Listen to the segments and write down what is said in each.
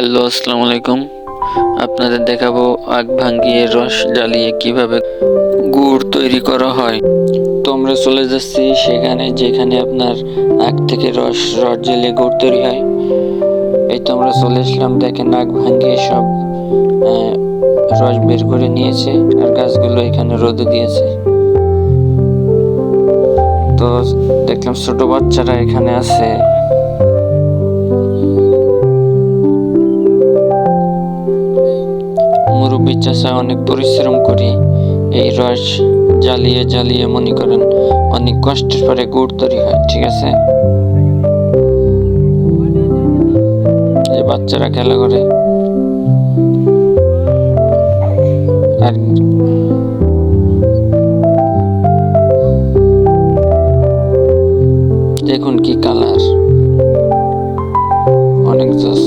Hello, আসসালামু আলাইকুম। আপনাদের দেখাবো আগ ভাঙ্গিয়ে রস জ্বালিয়ে কিভাবে গুড় তৈরি করা হয়। তো আমরা চলে যাচ্ছি সেখানে যেখানে আপনার আগ থেকে রস জ্বালিয়ে গুড় তৈরি হয়। এই তো আমরা চলে আসলাম। দেখেন আগ ভাঙ্গিয়ে সব রস বের করে নিয়েছে আর গাছগুলো এখানে রোদে দিয়েছে। তো দেখলাম ছোট বাচ্চারা এখানে আছে। মুরব্বী চাচা অনেক পরিশ্রম করি এই রস জ্বালিয়ে জ্বালিয়ে মনে করেন অনেক কষ্টের পরে গুড় তৈরি হয়। ঠিক আছে, এই বাচ্চারা খেলা করে আর দেখুন কি কালার, অনেক জোস।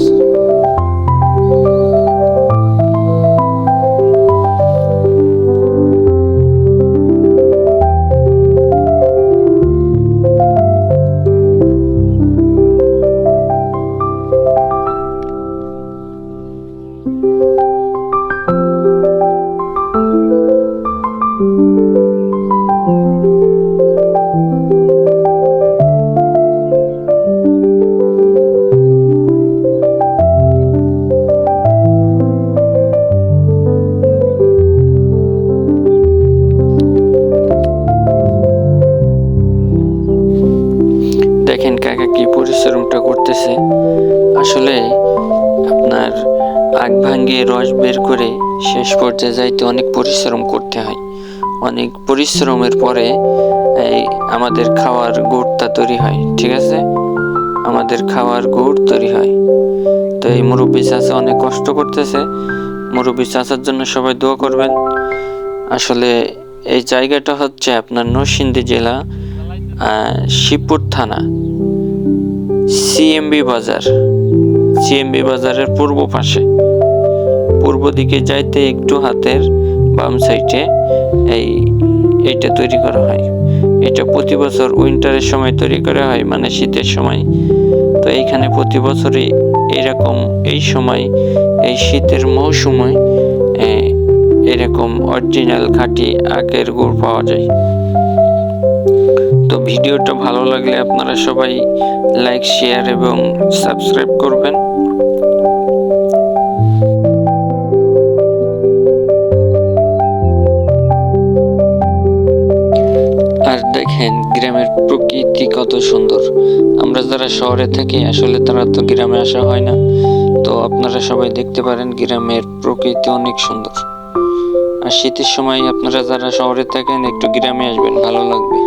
দেখেন কাকা কি পরিশ্রমটা করতেছে। আসলে আপনার আগ ভাঙ্গিয়ে রস বের করে শেষ পর্যায়ে যাইতে অনেক পরিশ্রম করতে হয়। অনেক পরিশ্রমের পরে এই আমাদের খাওয়ার গুড়টা তৈরি হয়। ঠিক আছে, আমাদের খাওয়ার গুড় তৈরি হয়। তো এই মুরব্বী চাচা অনেক কষ্ট করতেছে। মুরব্বী চাচার জন্য সবাই দোয়া করবেন। আসলে এই জায়গাটা হচ্ছে আপনার নরসিংদী জেলা, শিবপুর থানা, সিএমবি বাজারের পূর্ব পাশে, পূর্ব দিকে যাইতে একটু হাতের বাম সাইডে এইটা তৈরি করা হয়। এটা প্রতি বছর উইন্টারের সময় তৈরি করা হয়, মানে শীতের সময়। তো এইখানে প্রতি বছরই এরকম এই সময়, এই শীতের মৌসুমে এরকম অরিজিনাল খাঁটি আখের গুড় পাওয়া যায়। তো ভিডিওটা ভালো লাগলে আপনারা সবাই লাইক, শেয়ার এবং সাবস্ক্রাইব করবেন। আর দেখেন গ্রামের প্রকৃতি কত সুন্দর। আমরা যারা শহরে থাকি আসলে তারা তো গ্রামে আসা হয় না। তো আপনারা সবাই দেখতে পারেন গ্রামের প্রকৃতি অনেক সুন্দর। আর শীতের সময় আপনারা যারা শহরে থাকেন একটু গ্রামে আসবেন, ভালো লাগবে।